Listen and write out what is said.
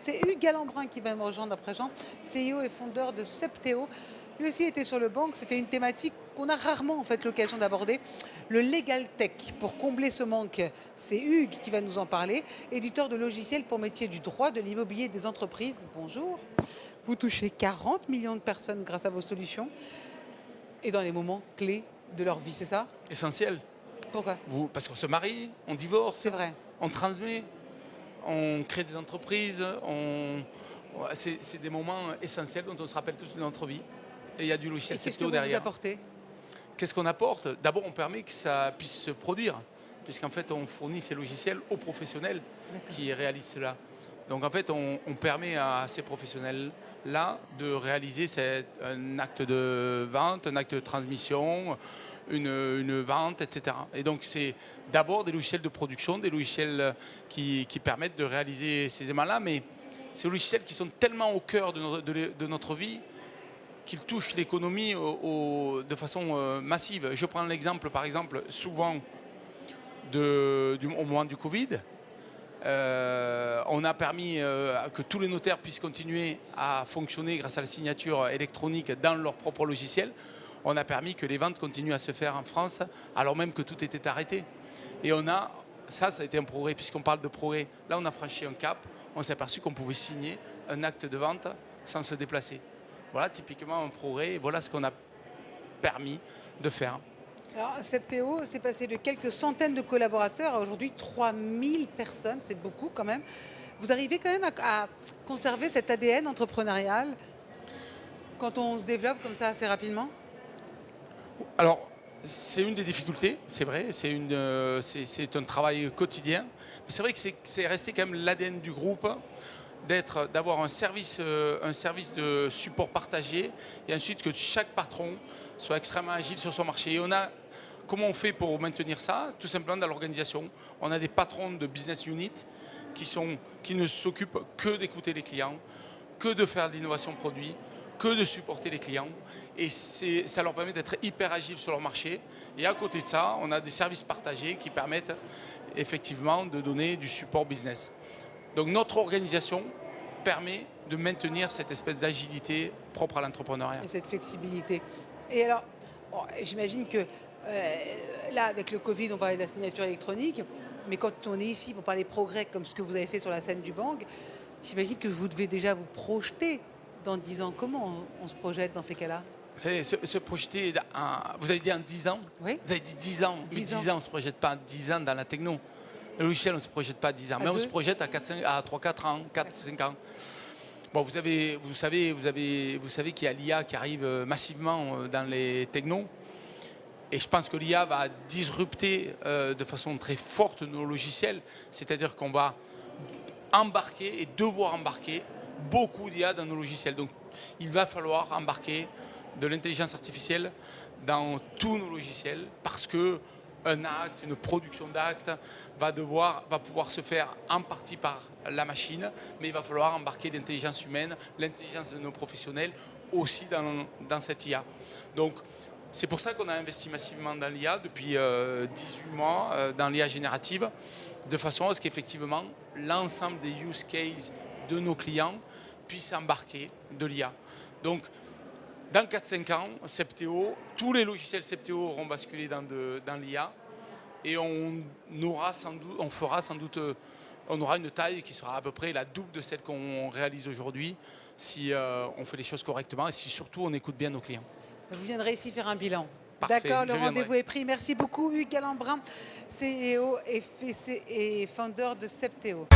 C'est Hugues Galambrin qui va me rejoindre à présent, CEO et fondeur de Septéo. Lui aussi était sur le banc, c'était une thématique qu'on a rarement en fait l'occasion d'aborder, le Legal Tech. Pour combler ce manque, c'est Hugues qui va nous en parler, éditeur de logiciels pour métier du droit, de l'immobilier et des entreprises. Bonjour. Vous touchez 40 millions de personnes grâce à vos solutions et dans les moments clés de leur vie, c'est ça? Essentiel. Pourquoi? Parce qu'on se marie, on divorce, c'est vrai. On transmet, on crée des entreprises, c'est des moments essentiels dont on se rappelle toute notre vie. Et il y a du logiciel Septéo derrière. Qu'est-ce que vous apportez? Qu'est-ce qu'on apporte? D'abord, on permet que ça puisse se produire, puisqu'en fait, on fournit ces logiciels aux professionnels qui réalisent cela. Donc en fait, on permet à ces professionnels-là de réaliser un acte de vente, un acte de transmission, une vente, etc. Et donc c'est d'abord des logiciels de production, des logiciels qui permettent de réaliser ces éléments-là, mais ces logiciels qui sont tellement au cœur de notre vie qu'ils touchent l'économie de façon massive. Je prends l'exemple, par exemple, souvent au moment du Covid. On a permis que tous les notaires puissent continuer à fonctionner grâce à la signature électronique dans leur propre logiciel. On a permis que les ventes continuent à se faire en France alors même que tout était arrêté. Et ça a été un progrès, puisqu'on parle de progrès. Là, on a franchi un cap, on s'est aperçu qu'on pouvait signer un acte de vente sans se déplacer. Voilà typiquement un progrès, et voilà ce qu'on a permis de faire. Alors, Septéo, c'est passé de quelques centaines de collaborateurs à aujourd'hui 3000 personnes, c'est beaucoup quand même. Vous arrivez quand même à conserver cet ADN entrepreneurial quand on se développe comme ça assez rapidement? Alors, c'est une des difficultés, c'est vrai, c'est un travail quotidien. Mais c'est vrai que c'est resté quand même l'ADN du groupe, d'avoir un service de support partagé, et ensuite que chaque patron soit extrêmement agile sur son marché. Et comment on fait pour maintenir ça? Tout simplement dans l'organisation. On a des patrons de business unit qui ne s'occupent que d'écouter les clients, que de faire de l'innovation produit, que de supporter les clients. Et ça leur permet d'être hyper agiles sur leur marché. Et à côté de ça, on a des services partagés qui permettent effectivement de donner du support business. Donc notre organisation permet de maintenir cette espèce d'agilité propre à l'entrepreneuriat. Et cette flexibilité. Et alors, j'imagine que là, avec le Covid, on parlait de la signature électronique, mais quand on est ici pour parler progrès, comme ce que vous avez fait sur la scène du Bang, j'imagine que vous devez déjà vous projeter dans 10 ans. Comment on se projette dans ces cas-là? Se projeter, vous avez dit en 10 ans? Oui. Vous avez dit 10 ans. 10 ans, on ne se projette pas en 10 ans dans la techno. Le logiciel, on ne se projette pas à 10 ans, mais on se projette à 3-4 ans, 4-5 ans. Bon, vous savez qu'il y a l'IA qui arrive massivement dans les technos. Et je pense que l'IA va disrupter de façon très forte nos logiciels. C'est-à-dire qu'on va embarquer et devoir embarquer beaucoup d'IA dans nos logiciels. Donc, il va falloir embarquer de l'intelligence artificielle dans tous nos logiciels parce que un acte, une production d'actes va pouvoir se faire en partie par la machine, mais il va falloir embarquer l'intelligence humaine, l'intelligence de nos professionnels aussi dans cette IA. Donc, c'est pour ça qu'on a investi massivement dans l'IA depuis 18 mois, dans l'IA générative, de façon à ce qu'effectivement, l'ensemble des use cases de nos clients puissent embarquer de l'IA. Donc, dans 4-5 ans, Septéo, tous les logiciels Septéo auront basculé dans l'IA et on aura une taille qui sera à peu près la double de celle qu'on réalise aujourd'hui si on fait les choses correctement et si surtout on écoute bien nos clients. Vous viendrez ici faire un bilan. Parfait, d'accord, le rendez-vous est pris. Merci beaucoup Hugues Galambrin, CEO et founder de Septéo.